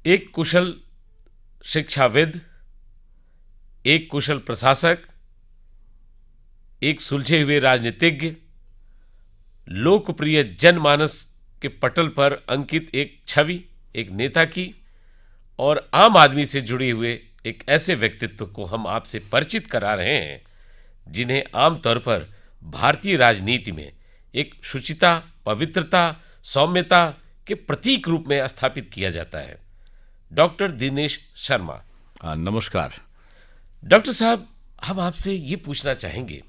एक कुशल शिक्षाविद, एक कुशल प्रशासक, एक सुलझे हुए राजनीतिज्ञ, लोकप्रिय जनमानस के पटल पर अंकित एक छवि, एक नेता की और आम आदमी से जुड़े हुए एक ऐसे व्यक्तित्व को हम आपसे परिचित करा रहे हैं जिन्हें आमतौर पर भारतीय राजनीति में एक शुचिता, पवित्रता, सौम्यता के प्रतीक रूप में स्थापित किया जाता है। डॉक्टर दिनेश शर्मा। नमस्कार। डॉक्टर साहब, हम आपसे ये पूछना चाहेंगे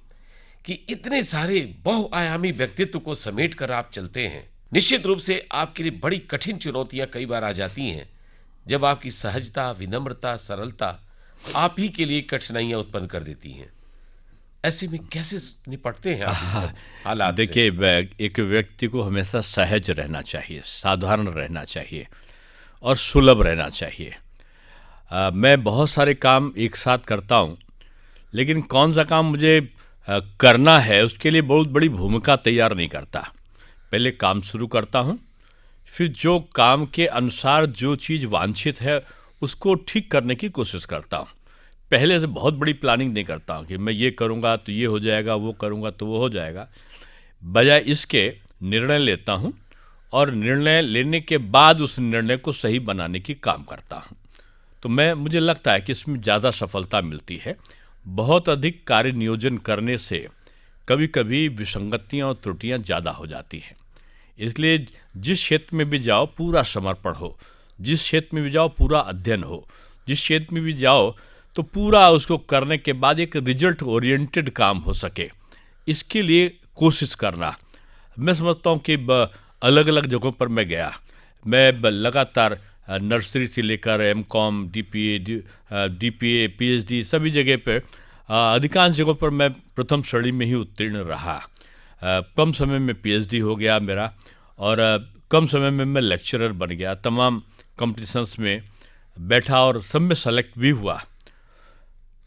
कि इतने सारे बहुआयामी व्यक्तित्व को समेटकर आप चलते हैं, निश्चित रूप से आपके लिए बड़ी कठिन चुनौतियां कई बार आ जाती हैं जब आपकी सहजता, विनम्रता, सरलता आप ही के लिए कठिनाइयां उत्पन्न कर देती हैं। ऐसे में कैसे निपटते हैं आप इन सब हालात से? देखिए, एक व्यक्ति को हमेशा सहज रहना चाहिए, साधारण रहना चाहिए और सुलभ रहना चाहिए। मैं बहुत सारे काम एक साथ करता हूँ, लेकिन कौन सा काम मुझे करना है उसके लिए बहुत बड़ी भूमिका तैयार नहीं करता। पहले काम शुरू करता हूँ, फिर जो काम के अनुसार जो चीज़ वांछित है उसको ठीक करने की कोशिश करता हूँ। पहले से बहुत बड़ी प्लानिंग नहीं करता हूँ कि मैं ये करूँगा तो ये हो जाएगा, वो करूँगा तो वो हो जाएगा। बजाय इसके निर्णय लेता हूँ और निर्णय लेने के बाद उस निर्णय को सही बनाने की काम करता हूँ। तो मुझे लगता है कि इसमें ज़्यादा सफलता मिलती है। बहुत अधिक कार्य नियोजन करने से कभी कभी विसंगतियाँ और त्रुटियाँ ज़्यादा हो जाती हैं। इसलिए जिस क्षेत्र में भी जाओ पूरा समर्पण हो, जिस क्षेत्र में भी जाओ पूरा अध्ययन हो, जिस क्षेत्र में भी जाओ तो पूरा उसको करने के बाद एक रिजल्ट ओरिएंटेड काम हो सके, इसके लिए कोशिश करना। मैं समझता हूँ कि अलग अलग जगहों पर मैं गया, मैं लगातार नर्सरी से लेकर एमकॉम, डीपीए, पीएचडी सभी जगह पर अधिकांश जगहों पर मैं प्रथम श्रेणी में ही उत्तीर्ण रहा। कम समय में पीएचडी हो गया मेरा और कम समय में मैं लेक्चरर बन गया। तमाम कॉम्पिटिशन्स में बैठा और सब में सेलेक्ट भी हुआ।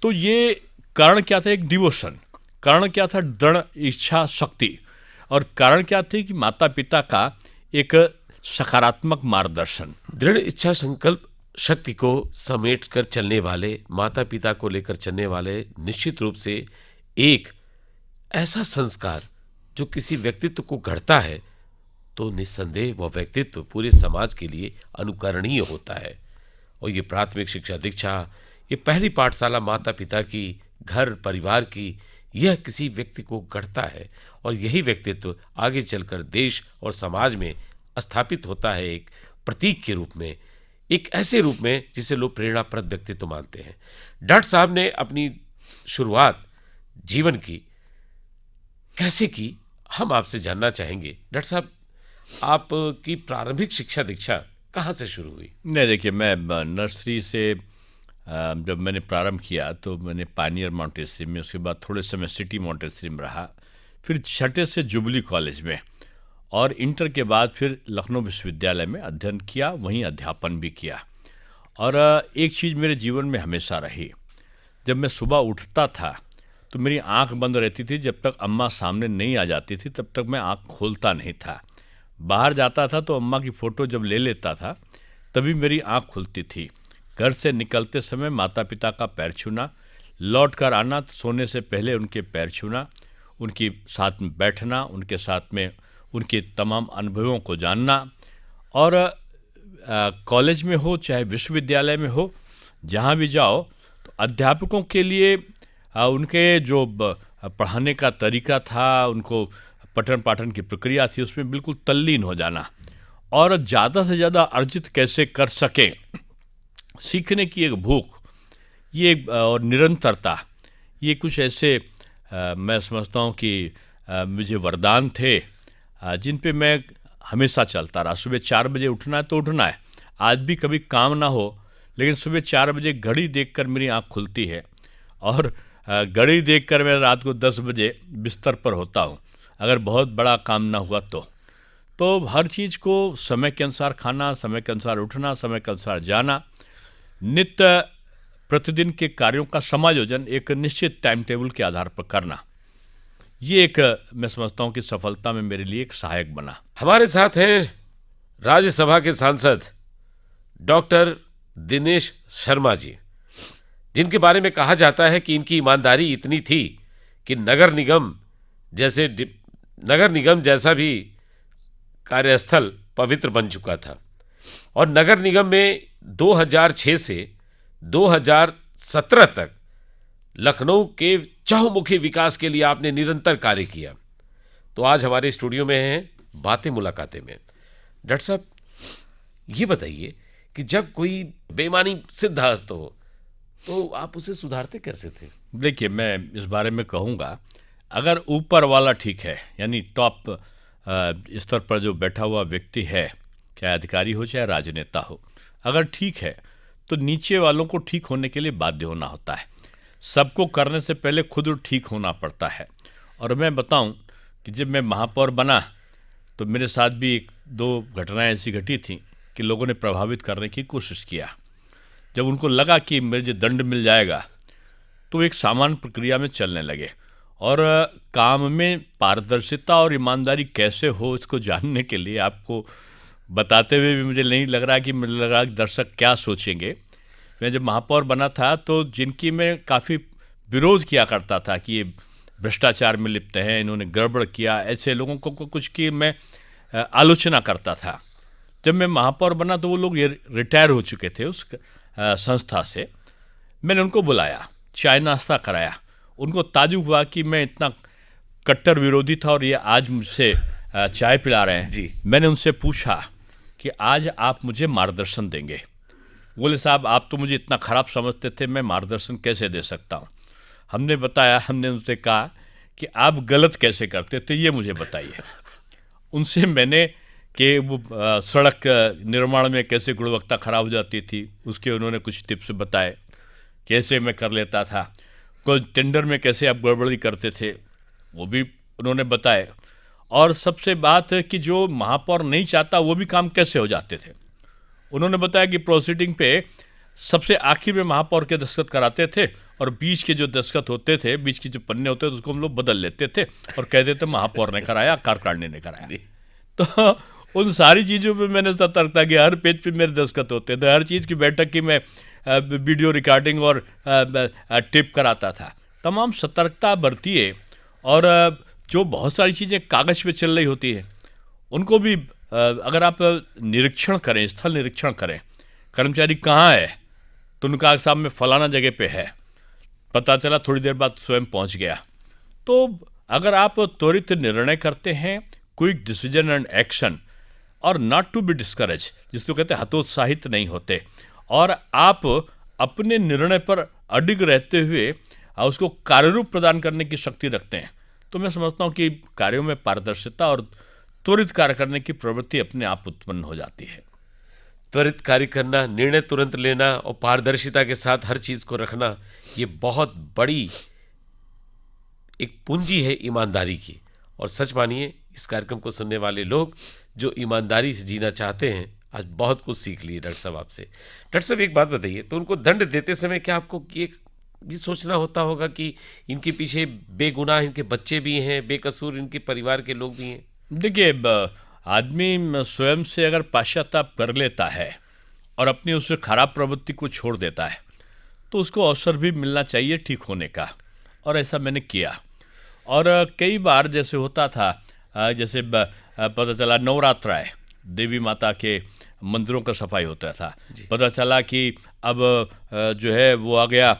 तो ये कारण क्या था? एक डिवोशन। कारण क्या था? दृढ़ इच्छा शक्ति। और कारण क्या थी कि माता पिता का एक सकारात्मक मार्गदर्शन। दृढ़ इच्छा संकल्प शक्ति को समेट कर चलने वाले, माता पिता को लेकर चलने वाले निश्चित रूप से एक ऐसा संस्कार जो किसी व्यक्तित्व को गढ़ता है तो निस्संदेह वह व्यक्तित्व पूरे समाज के लिए अनुकरणीय होता है। और ये प्राथमिक शिक्षा दीक्षा, ये पहली पाठशाला माता पिता की, घर परिवार की, यह किसी व्यक्ति को गढ़ता है और यही व्यक्तित्व आगे चलकर देश और समाज में स्थापित होता है एक प्रतीक के रूप में, एक ऐसे रूप में जिसे लोग प्रेरणाप्रद व्यक्तित्व मानते हैं। डॉक्टर साहब ने अपनी शुरुआत जीवन की कैसे की, हम आपसे जानना चाहेंगे। डॉक्टर साहब, आपकी प्रारंभिक शिक्षा दीक्षा कहाँ से शुरू हुई? नहीं, देखिए, मैं नर्सरी से जब मैंने प्रारंभ किया तो मैंने पायनियर मॉन्टेसरी में, उसके बाद थोड़े समय सिटी मॉन्टेसरी में रहा, फिर छठे से जुबली कॉलेज में और इंटर के बाद फिर लखनऊ विश्वविद्यालय में अध्ययन किया, वहीं अध्यापन भी किया। और एक चीज़ मेरे जीवन में हमेशा रही, जब मैं सुबह उठता था तो मेरी आंख बंद रहती थी। जब तक अम्मा सामने नहीं आ जाती थी तब तक मैं आंख खोलता नहीं था। बाहर जाता था तो अम्मा की फ़ोटो जब ले लेता था तभी मेरी आंख खुलती थी। घर से निकलते समय माता पिता का पैर छूना, लौट कर आना तो सोने से पहले उनके पैर छूना, उनके साथ में बैठना, उनके साथ में उनके तमाम अनुभवों को जानना। और कॉलेज में हो चाहे विश्वविद्यालय में हो, जहाँ भी जाओ तो अध्यापकों के लिए उनके जो पढ़ाने का तरीका था, उनको पठन पाठन की प्रक्रिया थी, उसमें बिल्कुल तल्लीन हो जाना और ज़्यादा से ज़्यादा अर्जित कैसे कर सकें, सीखने की एक भूख, ये और निरंतरता, ये कुछ ऐसे मैं समझता हूँ कि मुझे वरदान थे जिन पे मैं हमेशा चलता रहा। सुबह 4 बजे उठना है तो उठना है। आज भी कभी काम ना हो लेकिन सुबह 4 बजे घड़ी देखकर मेरी आँख खुलती है और घड़ी देखकर मैं रात को 10 बजे बिस्तर पर होता हूँ, अगर बहुत बड़ा काम ना हुआ तो हर चीज़ को समय के अनुसार खाना, समय के अनुसार उठना, समय के अनुसार जाना, नित्य प्रतिदिन के कार्यों का समायोजन एक निश्चित टाइम टेबल के आधार पर करना, ये एक मैं समझता हूँ कि सफलता में मेरे लिए एक सहायक बना। हमारे साथ हैं राज्यसभा के सांसद डॉक्टर दिनेश शर्मा जी, जिनके बारे में कहा जाता है कि इनकी ईमानदारी इतनी थी कि नगर निगम जैसा भी कार्यस्थल पवित्र बन चुका था। और नगर निगम में 2006 से 2017 तक लखनऊ के चहुमुखी विकास के लिए आपने निरंतर कार्य किया। तो आज हमारे स्टूडियो में हैं बातें मुलाकातें में। डॉक्टर साहब, ये बताइए कि जब कोई बेईमानी सिद्धहस्त हो तो आप उसे सुधारते कैसे थे? देखिए, मैं इस बारे में कहूँगा, अगर ऊपर वाला ठीक है, यानी टॉप स्तर पर जो बैठा हुआ व्यक्ति है, चाहे अधिकारी हो चाहे राजनेता हो, अगर ठीक है तो नीचे वालों को ठीक होने के लिए बाध्य होना होता है। सबको करने से पहले खुद ठीक होना पड़ता है। और मैं बताऊं कि जब मैं महापौर बना तो मेरे साथ भी एक दो घटनाएं ऐसी घटी थीं कि लोगों ने प्रभावित करने की कोशिश किया। जब उनको लगा कि मुझे दंड मिल जाएगा तो एक सामान्य प्रक्रिया में चलने लगे। और काम में पारदर्शिता और ईमानदारी कैसे हो इसको जानने के लिए आपको बताते हुए भी मुझे नहीं लग रहा कि दर्शक क्या सोचेंगे। मैं जब महापौर बना था तो जिनकी मैं काफ़ी विरोध किया करता था कि ये भ्रष्टाचार में लिप्त हैं, इन्होंने गड़बड़ किया, ऐसे लोगों को कुछ की मैं आलोचना करता था। जब मैं महापौर बना तो वो लोग ये रिटायर हो चुके थे उस संस्था से। मैंने उनको बुलाया, चाय नाश्ता कराया। उनको ताज्जुब हुआ कि मैं इतना कट्टर विरोधी था और ये आज मुझसे चाय पिला रहे हैं जी। मैंने उनसे पूछा कि आज आप मुझे मार्गदर्शन देंगे। बोले, साहब आप तो मुझे इतना ख़राब समझते थे, मैं मार्गदर्शन कैसे दे सकता हूँ। हमने उनसे कहा कि आप गलत कैसे करते थे ये मुझे बताइए। उनसे मैंने कि वो सड़क निर्माण में कैसे गुणवत्ता ख़राब हो जाती थी उसके उन्होंने कुछ टिप्स बताए, कैसे मैं कर लेता था। कोई टेंडर में कैसे आप गड़बड़ी करते थे वो भी उन्होंने बताए। और सबसे बात है कि जो महापौर नहीं चाहता वो भी काम कैसे हो जाते थे। उन्होंने बताया कि प्रोसीडिंग पे सबसे आखिर में महापौर के दस्तखत कराते थे और बीच के जो दस्तखत होते थे, बीच के जो पन्ने होते थे उसको हम लोग बदल लेते थे और कहते थे महापौर ने कराया, कार्यकारिणी ने कराया। तो उन सारी चीज़ों पे मैंने सतर्कता की, हर पेज पे मेरे दस्तखत होते थे, हर चीज़ की बैठक की मैं वीडियो रिकॉर्डिंग और टिप कराता था। तमाम सतर्कता बरतिए। और जो बहुत सारी चीज़ें कागज़ पे चल रही होती हैं उनको भी अगर आप निरीक्षण करें, स्थल निरीक्षण करें, कर्मचारी कहाँ है तो उनका साहब में फलाना जगह पे है, पता चला थोड़ी देर बाद स्वयं पहुंच गया। तो अगर आप त्वरित निर्णय करते हैं, क्विक डिसीजन एंड एक्शन, और नॉट टू बी डिस्करेज, जिसको कहते हैं हतोत्साहित नहीं होते, और आप अपने निर्णय पर अडिग रहते हुए उसको कार्यरूप प्रदान करने की शक्ति रखते हैं, तो मैं समझता हूँ कि कार्यों में पारदर्शिता और त्वरित कार्य करने की प्रवृत्ति अपने आप उत्पन्न हो जाती है। त्वरित कार्य करना, निर्णय तुरंत लेना और पारदर्शिता के साथ हर चीज़ को रखना, ये बहुत बड़ी एक पूंजी है ईमानदारी की। और सच मानिए, इस कार्यक्रम को सुनने वाले लोग जो ईमानदारी से जीना चाहते हैं आज बहुत कुछ सीख लिए डॉक्टर साहब आपसे। डॉक्टर साहब, एक बात बताइए, तो उनको दंड देते समय क्या आपको ये भी सोचना होता होगा कि इनके पीछे बेगुनाह इनके बच्चे भी हैं, बेकसूर इनके परिवार के लोग भी हैं? देखिए, आदमी स्वयं से अगर पश्चाताप कर लेता है और अपनी उस खराब प्रवृत्ति को छोड़ देता है तो उसको अवसर भी मिलना चाहिए ठीक होने का, और ऐसा मैंने किया। और कई बार जैसे होता था, जैसे पता चला नवरात्र है, देवी माता के मंदिरों का सफाई होता था, पता चला कि अब जो है वो आ गया,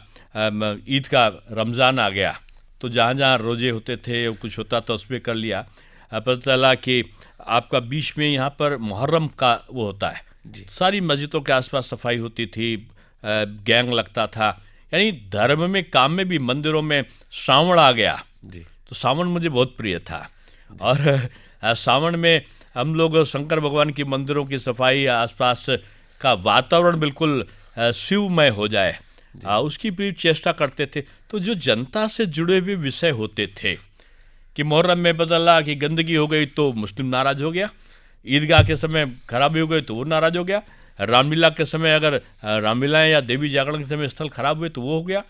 ईद का रमज़ान आ गया, तो जहाँ जहाँ रोजे होते थे कुछ होता था उसमें कर लिया। पता चला कि आपका बीच में यहाँ पर मुहर्रम का वो होता है, सारी मस्जिदों के आसपास सफाई होती थी, गैंग लगता था। यानी धर्म में, काम में भी, मंदिरों में श्रावण आ गया तो श्रावण मुझे बहुत प्रिय था। और श्रावण में हम लोग शंकर भगवान की मंदिरों की सफाई, आसपास का वातावरण बिल्कुल शिवमय हो जाए, उसकी भी चेष्टा करते थे। तो जो जनता से जुड़े हुए विषय होते थे कि मुहर्रम में बदला कि गंदगी हो गई तो मुस्लिम नाराज हो गया, ईदगाह के समय खराबी हो गई तो वो नाराज हो गया, रामलीला के समय अगर रामलीला या देवी जागरण के समय स्थल खराब हुए तो वो हो गया,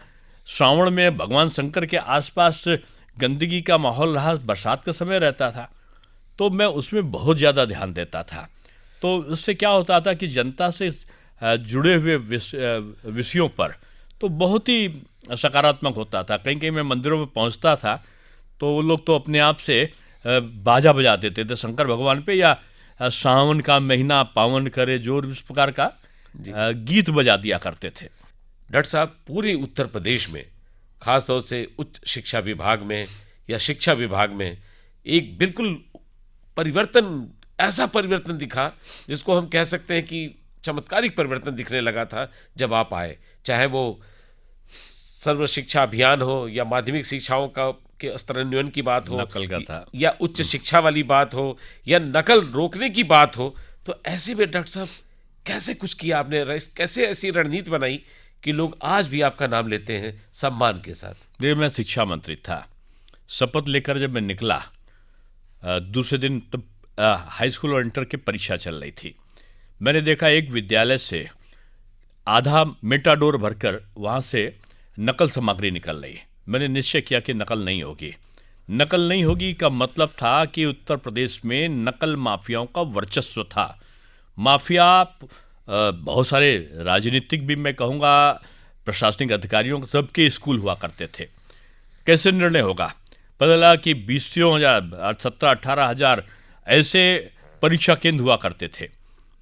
श्रावण में भगवान शंकर के आसपास गंदगी का माहौल रहा, बरसात का समय रहता था, तो मैं उसमें बहुत ज़्यादा ध्यान देता था। तो उससे क्या होता था कि जनता से जुड़े हुए विषयों पर तो बहुत ही सकारात्मक होता था। कहीं कहीं मैं मंदिरों में पहुंचता था तो वो लोग तो अपने आप से बाजा बजा देते थे शंकर भगवान पे, या सावन का महीना पावन करे जोर, इस प्रकार का गीत बजा दिया करते थे। डॉक्टर साहब, पूरे उत्तर प्रदेश में खासतौर से उच्च शिक्षा विभाग में या शिक्षा विभाग में एक बिल्कुल परिवर्तन, ऐसा परिवर्तन दिखा जिसको हम कह सकते हैं कि चमत्कारिक परिवर्तन दिखने लगा था जब आप आए। चाहे वो सर्व शिक्षा अभियान हो या माध्यमिक शिक्षाओं का के स्तरोन्नयन की बात हो, नकल का था, या उच्च शिक्षा वाली बात हो, या नकल रोकने की बात हो, तो ऐसे में डॉक्टर साहब कैसे कुछ किया आपने, कैसे ऐसी रणनीति बनाई कि लोग आज भी आपका नाम लेते हैं सम्मान के साथ? देखिए, मैं शिक्षा मंत्री था। शपथ लेकर जब मैं निकला, दूसरे दिन तब हाई स्कूल और इंटर की परीक्षा चल रही थी। मैंने देखा एक विद्यालय से आधा मेटाडोर भरकर वहाँ से नकल सामग्री निकल रही। मैंने निश्चय किया कि नकल नहीं होगी। नकल नहीं होगी का मतलब था कि उत्तर प्रदेश में नकल माफियाओं का वर्चस्व था। माफिया बहुत सारे राजनीतिक भी, मैं कहूँगा प्रशासनिक अधिकारियों सबके स्कूल हुआ करते थे। कैसे निर्णय होगा? पता लगा कि 20,000 17-18,000 ऐसे परीक्षा केंद्र हुआ करते थे,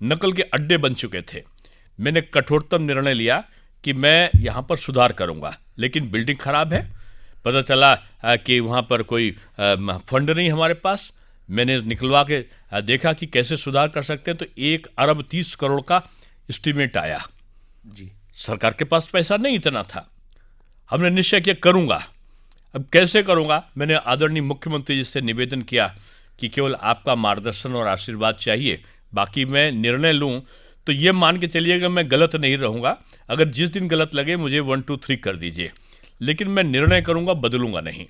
नकल के अड्डे बन चुके थे। मैंने कठोरतम निर्णय लिया कि मैं यहाँ पर सुधार करूँगा, लेकिन बिल्डिंग खराब है। पता चला कि वहाँ पर कोई फंड नहीं हमारे पास। मैंने निकलवा के देखा कि कैसे सुधार कर सकते हैं, तो 1 अरब 30 करोड़ का एस्टीमेट आया जी। सरकार के पास पैसा नहीं इतना था। हमने निश्चय किया करूँगा। अब कैसे करूँगा? मैंने आदरणीय मुख्यमंत्री जी से निवेदन किया कि केवल आपका मार्गदर्शन और आशीर्वाद चाहिए, बाकी मैं निर्णय लूँ तो ये मान के चलिएगा मैं गलत नहीं रहूँगा। अगर जिस दिन गलत लगे मुझे 1 2 3 कर दीजिए, लेकिन मैं निर्णय करूँगा, बदलूँगा नहीं।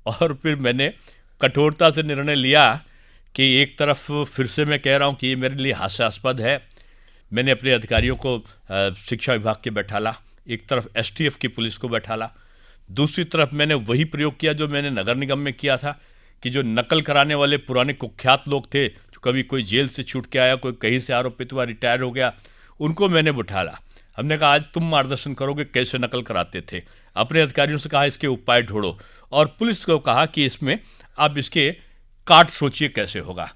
और फिर मैंने कठोरता से निर्णय लिया कि एक तरफ फिर से मैं कह रहा हूँ कि ये मेरे लिए हास्यास्पद है। मैंने अपने अधिकारियों को शिक्षा विभाग के बैठाला, एक तरफ STF की पुलिस को बैठाला, दूसरी तरफ मैंने वही प्रयोग किया जो मैंने नगर निगम में किया था कि जो नकल कराने वाले पुराने कुख्यात लोग थे, जो कभी कोई जेल से छूट के आया, कोई कहीं से आरोपित हुआ, रिटायर हो गया, उनको मैंने बैठाला। हमने कहा आज तुम मार्गदर्शन करोगे कैसे नकल कराते थे। अपने अधिकारियों से कहा इसके उपाय ढूंढो, और पुलिस को कहा कि इसमें आप इसके काट सोचिए कैसे होगा।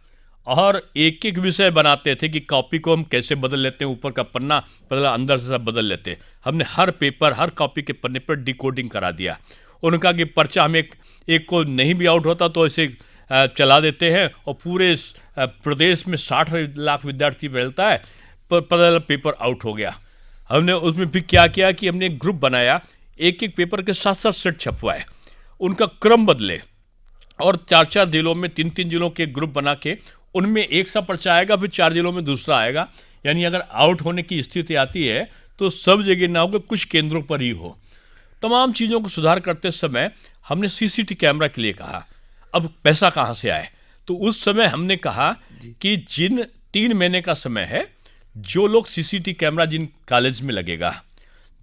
और एक एक विषय बनाते थे कि कॉपी को हम कैसे बदल लेते हैं, ऊपर का पन्ना बदला, अंदर से सब बदल लेते। हमने हर पेपर, हर कॉपी के पन्ने पर डिकोडिंग करा दिया। उनका कि पर्चा हमें एक को नहीं भी आउट होता तो ऐसे चला देते हैं, और पूरे प्रदेश में 60 लाख विद्यार्थी मिलता है, पर पता चला पेपर आउट हो गया। हमने उसमें फिर क्या किया कि हमने एक ग्रुप बनाया, एक एक पेपर के 7-7 सेट छपवाए, उनका क्रम बदले, और 4-4 जिलों में 3-3 जिलों के ग्रुप बना के उनमें एक सा पर्चा आएगा, फिर 4 जिलों में दूसरा आएगा। यानी अगर आउट होने की स्थिति आती है तो सब जगह ना हो कि कुछ केंद्रों पर ही हो। तमाम चीज़ों को सुधार करते समय हमने CCTV कैमरा के लिए कहा। अब पैसा कहाँ से आए? तो उस समय हमने कहा कि जिन 3 महीने का समय है, जो लोग CCTV कैमरा जिन कॉलेज में लगेगा,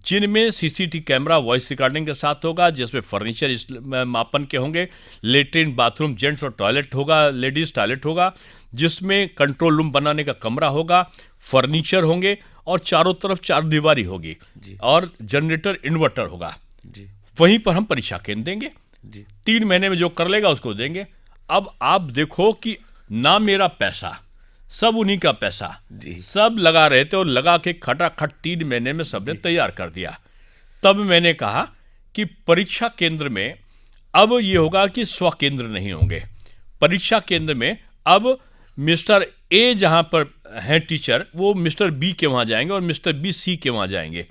जिनमें CCTV कैमरा वॉइस रिकॉर्डिंग के साथ होगा, जिसमें फर्नीचर इस मापन के होंगे, लेटरिन बाथरूम जेंट्स और टॉयलेट होगा, लेडीज टॉयलेट होगा, जिसमें कंट्रोल रूम बनाने का कमरा होगा, फर्नीचर होंगे, और चारों तरफ 4 दीवारी होगी, और जनरेटर इन्वर्टर होगा। वहीं पर हम परीक्षा केंद्र देंगे। 3 महीने में जो कर लेगा उसको देंगे। अब आप देखो कि ना मेरा पैसा, सब उन्हीं का पैसा, सब लगा रहे थे, और लगा के खटाखट 3 महीने में सबने तैयार कर दिया। तब मैंने कहा कि परीक्षा केंद्र में अब ये होगा कि स्व केंद्र नहीं होंगे। परीक्षा केंद्र में अब मिस्टर A जहाँ पर हैं टीचर, वो मिस्टर B के वहाँ जाएंगे, और मिस्टर B C के वहाँ जाएंगे।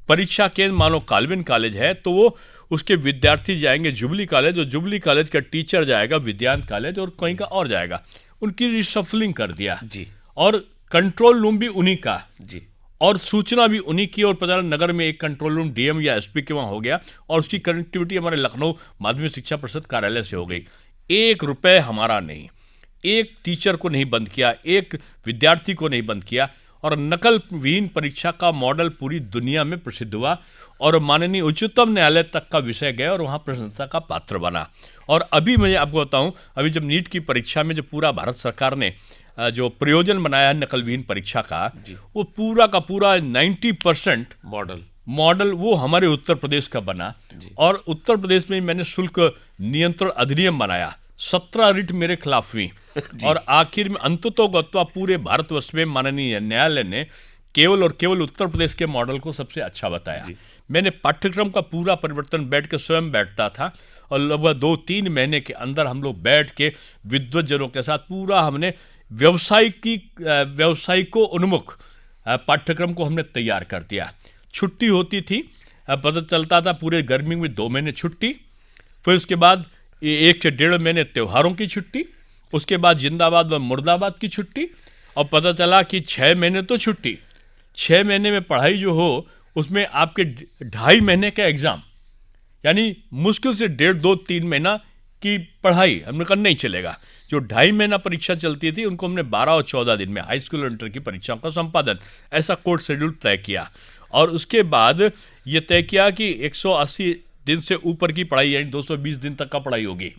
परीक्षा केंद्र मानो काल्विन कॉलेज है तो वो उसके विद्यार्थी जाएंगे जुबली कॉलेज, और जुबली कॉलेज का टीचर जाएगा विज्ञान कॉलेज, और कहीं का और जाएगा। उनकी रिशफलिंग कर दिया जी। और कंट्रोल रूम भी उन्हीं का जी, और और सूचना भी उन्हीं की। और पता नगर में एक कंट्रोल रूम DM या SP के वहाँ हो गया, और उसकी कनेक्टिविटी हमारे लखनऊ माध्यमिक शिक्षा परिषद कार्यालय से हो गई। 1 रुपए हमारा नहीं, एक टीचर को नहीं बंद किया, एक विद्यार्थी को नहीं बंद किया, और नकल विहीन परीक्षा का मॉडल पूरी दुनिया में प्रसिद्ध हुआ, और माननीय उच्चतम न्यायालय तक का विषय गया, और वहाँ प्रशंसा का पात्र बना। और अभी मैं आपको बताऊं, अभी जब नीट की परीक्षा में जो पूरा भारत सरकार ने जो प्रयोजन बनाया है नकलविहीन परीक्षा का, वो पूरा का पूरा 90% मॉडल वो हमारे उत्तर प्रदेश का बना। और उत्तर प्रदेश में मैंने शुल्क नियंत्रण अधिनियम बनाया, 17 रिट मेरे खिलाफ हुई और आखिर में अंततोगत्वा पूरे भारतवर्ष में माननीय न्यायालय ने केवल और केवल उत्तर प्रदेश के मॉडल को सबसे अच्छा बताया। मैंने पाठ्यक्रम का पूरा परिवर्तन बैठ के स्वयं बैठता था और लगभग 2-3 महीने के अंदर हम लोग बैठ के विद्वज्जनों के साथ पूरा हमने व्यावसायिको उन्मुख पाठ्यक्रम को हमने तैयार कर दिया। छुट्टी होती थी, पता चलता था पूरे गर्मी में 2 महीने छुट्टी, फिर उसके बाद 1 से 1.5 महीने त्योहारों की छुट्टी, उसके बाद जिंदाबाद और मुर्दाबाद की छुट्टी, और पता चला कि 6 महीने तो छुट्टी, 6 महीने में पढ़ाई जो हो उसमें आपके 2.5 महीने का एग्जाम, यानी मुश्किल से 1.5-2-3 महीना की पढ़ाई हमने कहा नहीं चलेगा। जो 2.5 महीना परीक्षा चलती थी उनको हमने 12 और 14 दिन में हाई स्कूल और इंटर की परीक्षाओं का संपादन, ऐसा कोर्स शेड्यूल तय किया। और उसके बाद ये तय किया कि 180 दिन से ऊपर की पढ़ाई यानी 220 दिन तक का पढ़ाई होगी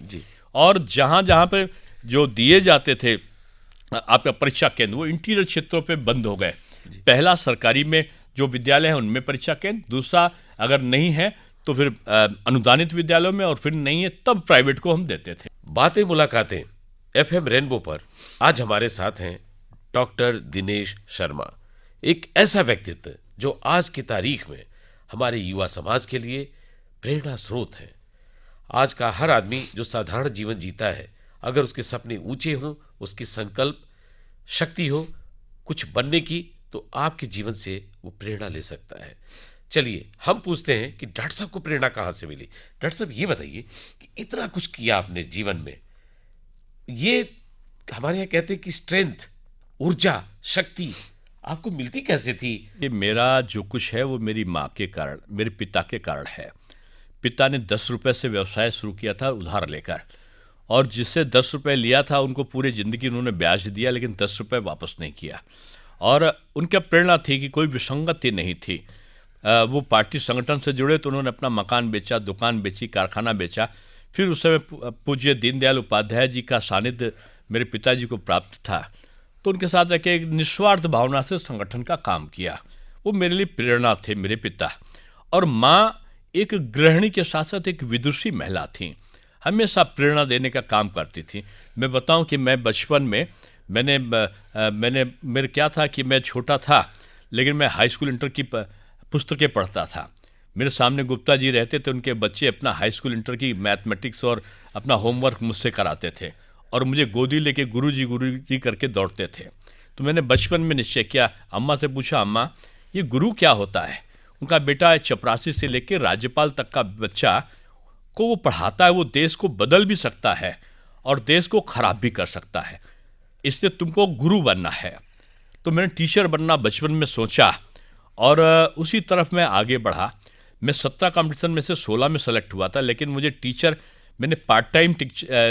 और जहाँ जहाँ पे जो दिए जाते थे आपका परीक्षा केंद्र वो इंटीरियर क्षेत्रों पे बंद हो गए। पहला सरकारी में जो विद्यालय है उनमें परीक्षा केंद्र, दूसरा अगर नहीं है तो फिर अनुदानित विद्यालयों में, और फिर नहीं है तब प्राइवेट को हम देते थे। बातें मुलाकातें FM रेनबो पर आज हमारे साथ हैं डॉक्टर दिनेश शर्मा, एक ऐसा व्यक्तित्व जो आज की तारीख में हमारे युवा समाज के लिए प्रेरणा स्रोत है। आज का हर आदमी जो साधारण जीवन जीता है, अगर उसके सपने ऊंचे हों, उसकी संकल्प शक्ति हो कुछ बनने की, तो आपके जीवन से वो प्रेरणा ले सकता है। चलिए हम पूछते हैं कि डॉक्टर साहब को प्रेरणा कहाँ से मिली। डॉक्टर साहब ये बताइए कि इतना कुछ किया आपने जीवन में, ये हमारे यहाँ कहते हैं कि स्ट्रेंथ, ऊर्जा, शक्ति आपको मिलती कैसे थी? ये मेरा जो कुछ है वो मेरी माँ के कारण, मेरे पिता के कारण है। पिता ने 10 रुपए से व्यवसाय शुरू किया था उधार लेकर, और जिससे 10 रुपए लिया था उनको पूरे ज़िंदगी उन्होंने ब्याज दिया, लेकिन 10 रुपए वापस नहीं किया। और उनका प्रेरणा थी कि कोई विसंगति नहीं थी। वो पार्टी संगठन से जुड़े तो उन्होंने अपना मकान बेचा, दुकान बेची, कारखाना बेचा। फिर उस समय पूज्य दीनदयाल उपाध्याय जी का सानिध्य मेरे पिताजी को प्राप्त था, तो उनके साथ रह एक निस्वार्थ भावना से संगठन का काम किया। वो मेरे लिए प्रेरणा थे मेरे पिता। और माँ एक गृहिणी के साथ साथ एक विदुषी महिला थी, हमेशा प्रेरणा देने का काम करती थी। मैं बताऊं कि मैं बचपन में मेरे क्या था कि मैं छोटा था, लेकिन मैं हाई स्कूल इंटर की पुस्तकें पढ़ता था। मेरे सामने गुप्ता जी रहते थे, उनके बच्चे अपना हाई स्कूल इंटर की मैथमेटिक्स और अपना होमवर्क मुझसे कराते थे और मुझे गोदी लेके गुरुजी करके दौड़ते थे। तो मैंने बचपन में निश्चय किया, अम्मा से पूछा, अम्मा ये गुरु क्या होता है? उनका बेटा चपरासी से लेके राज्यपाल तक का बच्चा को वो पढ़ाता है, वो देश को बदल भी सकता है और देश को खराब भी कर सकता है, इसलिए तुमको गुरु बनना है। तो मैंने टीचर बनना बचपन में सोचा और उसी तरफ मैं आगे बढ़ा। मैं 17 कंपटीशन में से 16 में सेलेक्ट हुआ था, लेकिन मुझे टीचर, मैंने पार्ट टाइम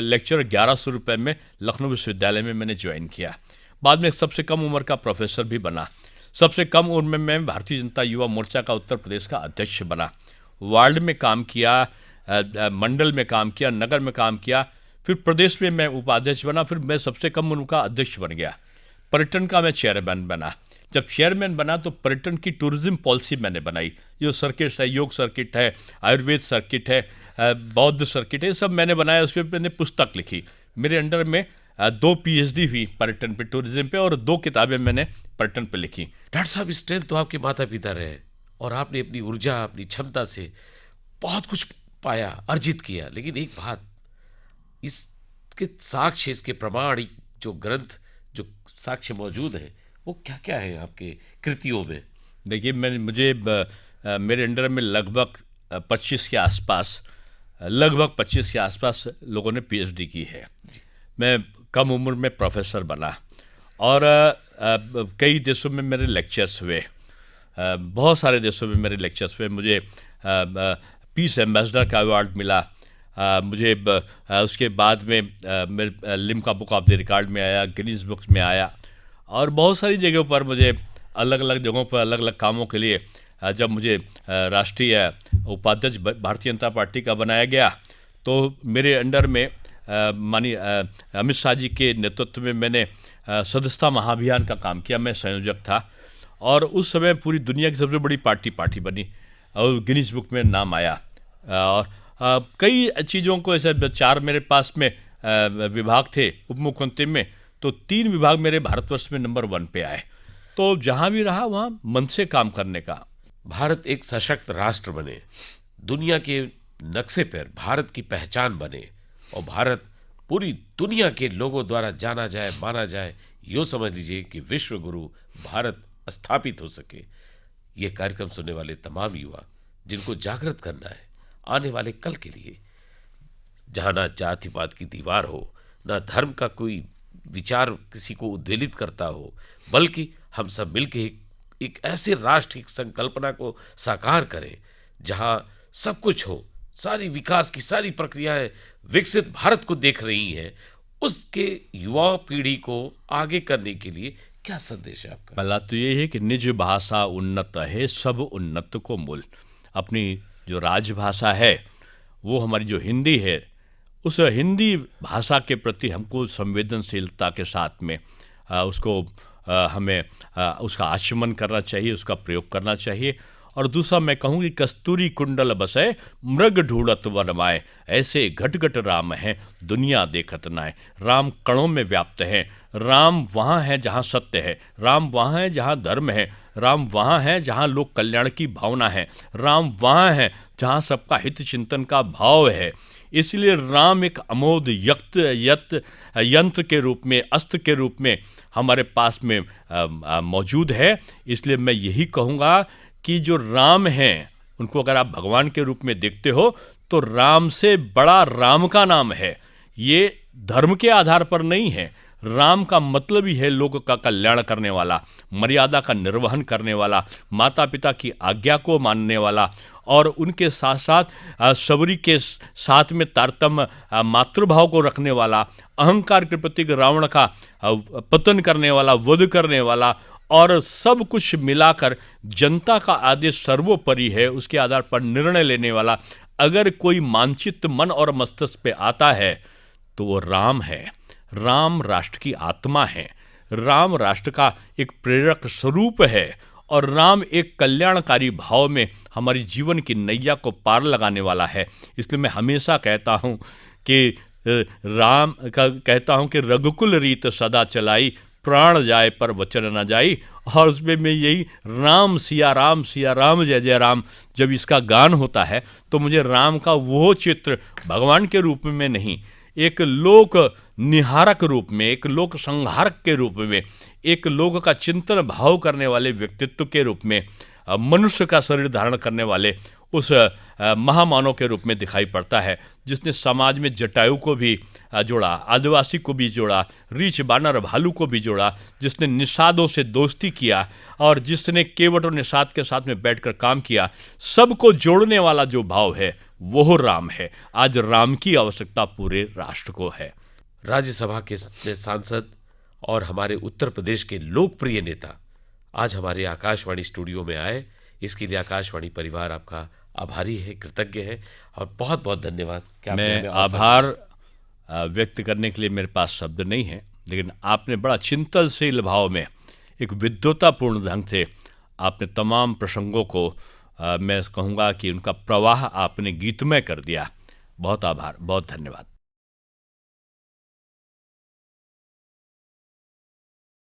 लेक्चर 1100 रुपये में लखनऊ विश्वविद्यालय में मैंने ज्वाइन किया। बाद में सबसे कम उम्र का प्रोफेसर भी बना। सबसे कम उम्र में मैं भारतीय जनता युवा मोर्चा का उत्तर प्रदेश का अध्यक्ष बना। वार्ड में काम किया, मंडल में काम किया, नगर में काम किया, फिर प्रदेश में मैं उपाध्यक्ष बना, फिर मैं सबसे कम उम्र का अध्यक्ष बन गया। पर्यटन का मैं चेयरमैन बना। जब चेयरमैन बना तो पर्यटन की टूरिज्म पॉलिसी मैंने बनाई। जो सर्किट्स है, योग सर्किट है, आयुर्वेद सर्किट है, बौद्ध सर्किट है, सब मैंने बनाया। उस पर मैंने पुस्तक लिखी। मेरे अंडर में 2 PhD हुई पर्यटन पे, टूरिज्म पे, और 2 किताबें मैंने पर्यटन पे लिखी। डॉक्टर साहब स्ट्रेंथ तो आपके माता पिता रहे और आपने अपनी ऊर्जा, अपनी क्षमता से बहुत कुछ पाया, अर्जित किया, लेकिन एक बात, इसके साक्ष्य, इसके प्रमाण, जो ग्रंथ, जो साक्ष्य मौजूद है, वो क्या क्या है आपके कृतियों में? देखिए, मेरे अंडर में लगभग 25 के आसपास लोगों ने PhD की है। मैं कम उम्र में प्रोफेसर बना और कई देशों में मेरे लेक्चर्स हुए, बहुत सारे देशों में मेरे लेक्चर्स हुए। मुझे पीस एम्बेसडर का अवार्ड मिला। मुझे उसके बाद में मेरे Limca book of the record में आया, गिनीज बुक्स में आया, और बहुत सारी जगहों पर मुझे अलग अलग जगहों पर अलग अलग कामों के लिए, जब मुझे राष्ट्रीय उपाध्यक्ष भारतीय जनता पार्टी का बनाया गया तो मेरे अंडर में माननीय अमित शाह जी के नेतृत्व में मैंने सदस्यता महाअभियान का काम किया, मैं संयोजक था। और उस समय पूरी दुनिया की सबसे बड़ी पार्टी बनी और गिनीज बुक में नाम आया। और कई चीज़ों को, ऐसे 4 मेरे पास में विभाग थे उप मुख्यमंत्री में, तो 3 विभाग मेरे भारतवर्ष में नंबर 1 पे आए। तो जहाँ भी रहा वहाँ मन से काम करने का। भारत एक सशक्त राष्ट्र बने, दुनिया के नक्शे पर भारत की पहचान बने और भारत पूरी दुनिया के लोगों द्वारा जाना जाए, माना जाए, यूँ समझ लीजिए कि विश्व गुरु भारत स्थापित हो सके। ये कार्यक्रम सुनने वाले तमाम युवा जिनको जागृत करना है आने वाले कल के लिए, जहाँ ना जातिवाद की दीवार हो, ना धर्म का कोई विचार किसी को उद्वेलित करता हो, बल्कि हम सब मिलके एक ऐसे राष्ट्र की संकल्पना को साकार करें जहाँ सब कुछ हो, सारी विकास की सारी प्रक्रियाएं विकसित भारत को देख रही हैं। उसके युवा पीढ़ी को आगे करने के लिए क्या संदेश है आपका? पहला तो ये है कि निज भाषा उन्नत है, सब उन्नत को मूल। अपनी जो राजभाषा है वो हमारी जो हिंदी है, उस हिंदी भाषा के प्रति हमको संवेदनशीलता के साथ में हमें उसका आचमन करना चाहिए, उसका प्रयोग करना चाहिए। और दूसरा मैं कहूँ कि कस्तूरी कुंडल बसै मृग ढूंढत वन माय, ऐसे घट घट राम हैं दुनिया देखत नाय। राम कणों में व्याप्त हैं, राम वहाँ है जहाँ सत्य है, राम वहाँ है जहाँ धर्म है, राम वहाँ है जहाँ लोक कल्याण की भावना है, राम वहाँ है जहाँ सबका हित चिंतन का भाव है। इसलिए राम एक अमोघ यंत्र के रूप में, अस्त्र के रूप में हमारे पास में मौजूद है। इसलिए मैं यही कहूँगा कि जो राम हैं उनको अगर आप भगवान के रूप में देखते हो तो राम से बड़ा राम का नाम है। ये धर्म के आधार पर नहीं है। राम का मतलब ही है लोग का कल्याण करने वाला, मर्यादा का निर्वहन करने वाला, माता पिता की आज्ञा को मानने वाला, और उनके साथ साथ सबरी के साथ में तारतम्य मातृभाव को रखने वाला, अहंकार के प्रतीक रावण का पतन करने वाला, वध करने वाला, और सब कुछ मिलाकर जनता का आदेश सर्वोपरि है, उसके आधार पर निर्णय लेने वाला अगर कोई मानचित्र मन और मस्तिष्क पे आता है तो वो राम है। राम राष्ट्र की आत्मा है, राम राष्ट्र का एक प्रेरक स्वरूप है, और राम एक कल्याणकारी भाव में हमारी जीवन की नैया को पार लगाने वाला है। इसलिए मैं हमेशा कहता हूँ कि कि रघुकुल रीत सदा चलाई, प्राण जाए पर वचन न जाई। और उसमें मैं यही राम सिया राम जय जय राम, जब इसका गान होता है तो मुझे राम का वो चित्र भगवान के रूप में नहीं, एक लोक निहारक रूप में, एक लोक संहारक के रूप में, एक लोक का चिंतन भाव करने वाले व्यक्तित्व के रूप में, मनुष्य का शरीर धारण करने वाले उस महामानव के रूप में दिखाई पड़ता है, जिसने समाज में जटायु को भी जोड़ा, आदिवासी को भी जोड़ा, रीछ बानर भालू को भी जोड़ा, जिसने निषादों से दोस्ती किया और जिसने केवट और निषाद के साथ में बैठकर काम किया। सबको जोड़ने वाला जो भाव है वो राम है। आज राम की आवश्यकता पूरे राष्ट्र को है। राज्यसभा के सांसद और हमारे उत्तर प्रदेश के लोकप्रिय नेता आज हमारे आकाशवाणी स्टूडियो में आए, इसके लिए आकाशवाणी परिवार आपका आभारी है, कृतज्ञ है, और बहुत बहुत धन्यवाद। मैं आभार व्यक्त करने के लिए मेरे पास शब्द नहीं है, लेकिन आपने बड़ा चिंतनशील भाव में, एक विद्वतापूर्ण ढंग से आपने तमाम प्रसंगों को मैं कहूँगा कि उनका प्रवाह आपने गीतमय कर दिया। बहुत आभार, बहुत धन्यवाद।